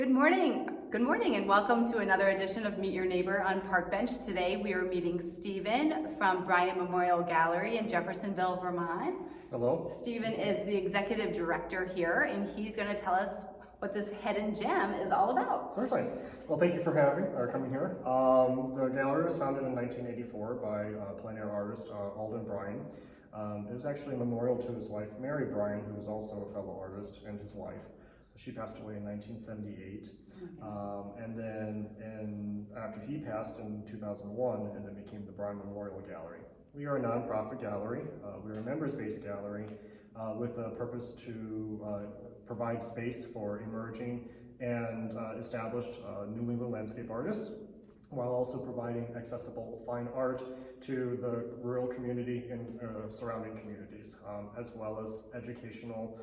Good morning, and welcome to another edition of Meet Your Neighbor on Park Bench. Today we are meeting Stephen from Bryan Memorial Gallery in Jeffersonville, Vermont. Hello. Stephen is the executive director here, and he's going to tell us what this hidden gem is all about. Certainly. Well, thank you for coming here. The gallery was founded in 1984 by plein air artist Alden Bryan. It was actually a memorial to his wife, Mary Bryan, who was also a fellow artist, and his wife. She passed away in 1978, and then after he passed in 2001, and then became the Bryan Memorial Gallery. We are a nonprofit gallery. We're a members-based gallery with the purpose to provide space for emerging and established New England landscape artists, while also providing accessible fine art to the rural community and surrounding communities, as well as educational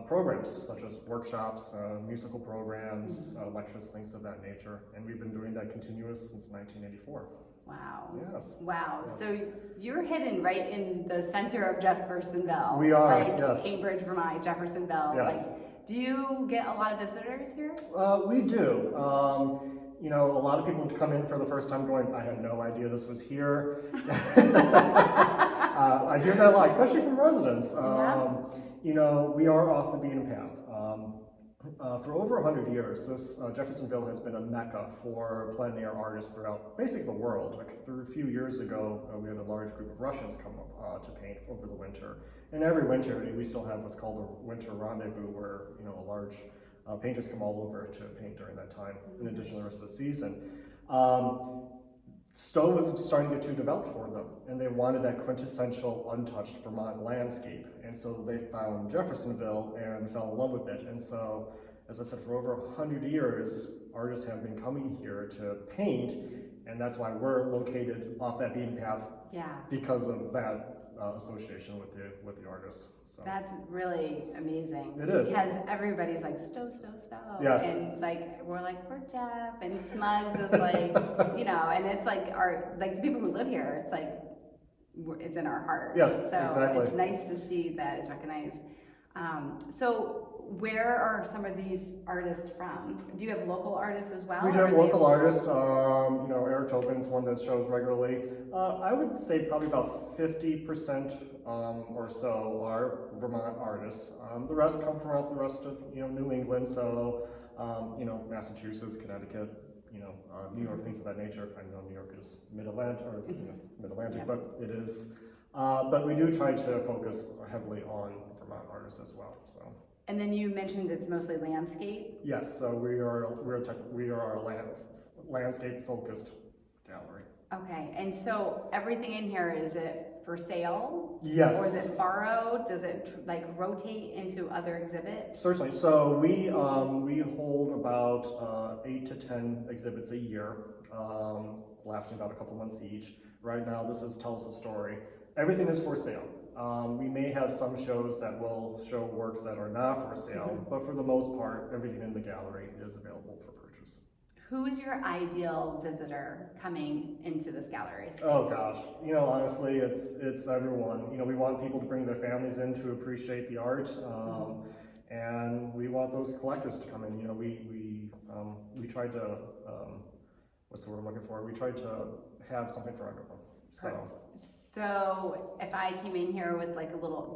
programs such as workshops, musical programs, lectures, things of that nature. And we've been doing that continuous since 1984. Wow. Yes. Wow. Yes. So you're hidden right in the center of Jeffersonville. We are, like yes. Cambridge, Vermont, Jeffersonville. Yes. Do you get a lot of visitors here? We do. You know, a lot of people come in for the first time going, I had no idea this was here. I hear that a lot, especially from residents. You know, we are off the beaten path. For over 100 years, Jeffersonville has been a mecca for plein air artists throughout basically the world. Like a few years ago, we had a large group of Russians come up to paint over the winter. And every winter, we still have what's called a winter rendezvous, where a large painters come all over to paint during that time, in addition to the rest of the season. Stowe was starting to get too developed for them, and they wanted that quintessential, untouched Vermont landscape. And so they found Jeffersonville and fell in love with it. And so, as I said, for over 100 years, artists have been coming here to paint, and that's why we're located off that beaten path. Yeah. Because of that association with the artists. So. That's really amazing. It is. Because everybody's like, Stowe, Stowe, Stowe. Yes. And like, we're like, we're Jeff, and Smugs is like, and it's like the people who live here, it's like, it's in our heart. Yes, so exactly. It's nice to see that it's recognized. So where are some of these artists from? Do you have local artists as well? We do have local artists. Eric Tobin's one that shows regularly. I would say probably about 50% or so are Vermont artists. The rest come from out the rest of New England. So Massachusetts, Connecticut, New York, things of that nature. I know New York is mid-Atlantic, mid-Atlantic, Yeah. but it is. But we do try to focus heavily on Vermont artists as well. So. And then you mentioned it's mostly landscape. Yes, so we are a landscape-focused gallery. Okay, and so everything in here, is it for sale? Yes. Or is it borrowed? Does it rotate into other exhibits? Certainly. So we hold about 8 to 10 exhibits a year, lasting about a couple months each. Right now, this is Tell Us a Story. Everything is for sale. We may have some shows that will show works that are not for sale, but for the most part, everything in the gallery is available for purchase. Who is your ideal visitor coming into this gallery space? Oh gosh, honestly, it's everyone. We want people to bring their families in to appreciate the art, and we want those collectors to come in. We tried to, what's the word I'm looking for? We tried to have something for everyone. So if I came in here with like a little,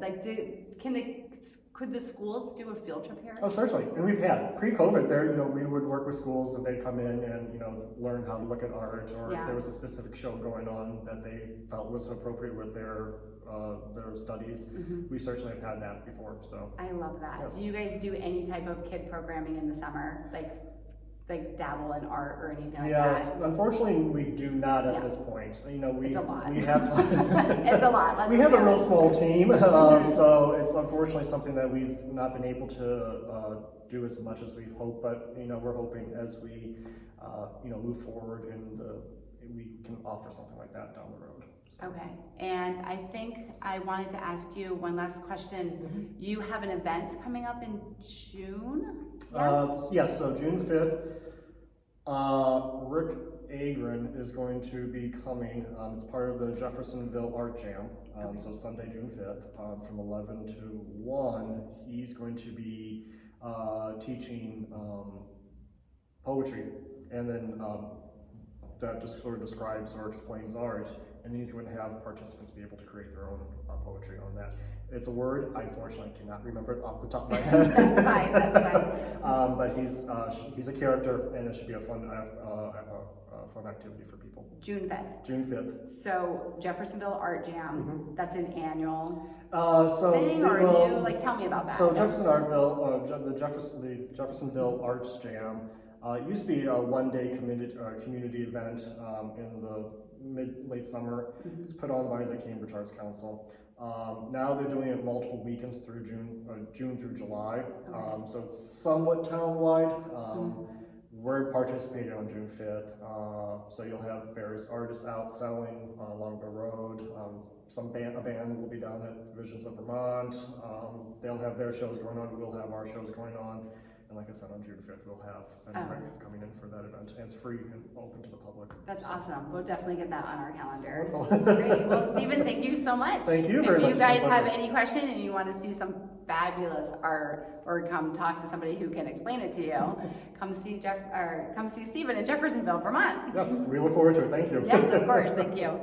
could the schools do a field trip here? Oh, certainly. And we've had pre-COVID there, we would work with schools and they'd come in and, learn how to look at art, or if there was a specific show going on that they felt was appropriate with their studies. We certainly have had that before, so. I love that. Yes. Do you guys do any type of kid programming in the summer? Like dabble in art or anything like that? Yes, unfortunately we do not at this point. It's a lot. We have to, it's a lot. We have a real small team, so it's unfortunately something that we've not been able to do as much as we've hoped, but we're hoping as we move forward and we can offer something like that down the road. So. Okay, and I think I wanted to ask you one last question. You have an event coming up in June? Yes, so June 5th, Rick Agron is going to be coming. It's part of the Jeffersonville Art Jam. So Sunday, June 5th, from 11 to 1, he's going to be teaching poetry, and then that just sort of describes or explains art, and then he's going to have participants be able to create their own poetry on that. It's a word, I unfortunately cannot remember it off the top of my head. That's fine, that's fine. But he's a character, and it should be a fun activity for people. June 5th. June 5th. So Jeffersonville Art Jam, that's an annual So thing or new? Like, tell me about that. So the Jeffersonville Arts Jam used to be a one-day community event in the late summer. It's put on by the Cambridge Arts Council. Now they're doing it multiple weekends through June through July. So it's somewhat town-wide. We're participating on June 5th. So you'll have various artists out selling along the road. A band will be down at Visions of Vermont. They'll have their shows going on. We'll have our shows going on. And like I said, on June 5th, we'll have an rec coming in for that event. And it's free and open to the public. That's awesome. We'll definitely get that on our calendar. Wonderful. Great. Well, Stephen, thank you so much. Thank you very much. If you guys It's my have pleasure. any question and you want to see some fabulous art or come talk to somebody who can explain it to you, come see Stephen in Jeffersonville, Vermont. Yes, we look forward to it. Thank you. Yes, of course. Thank you.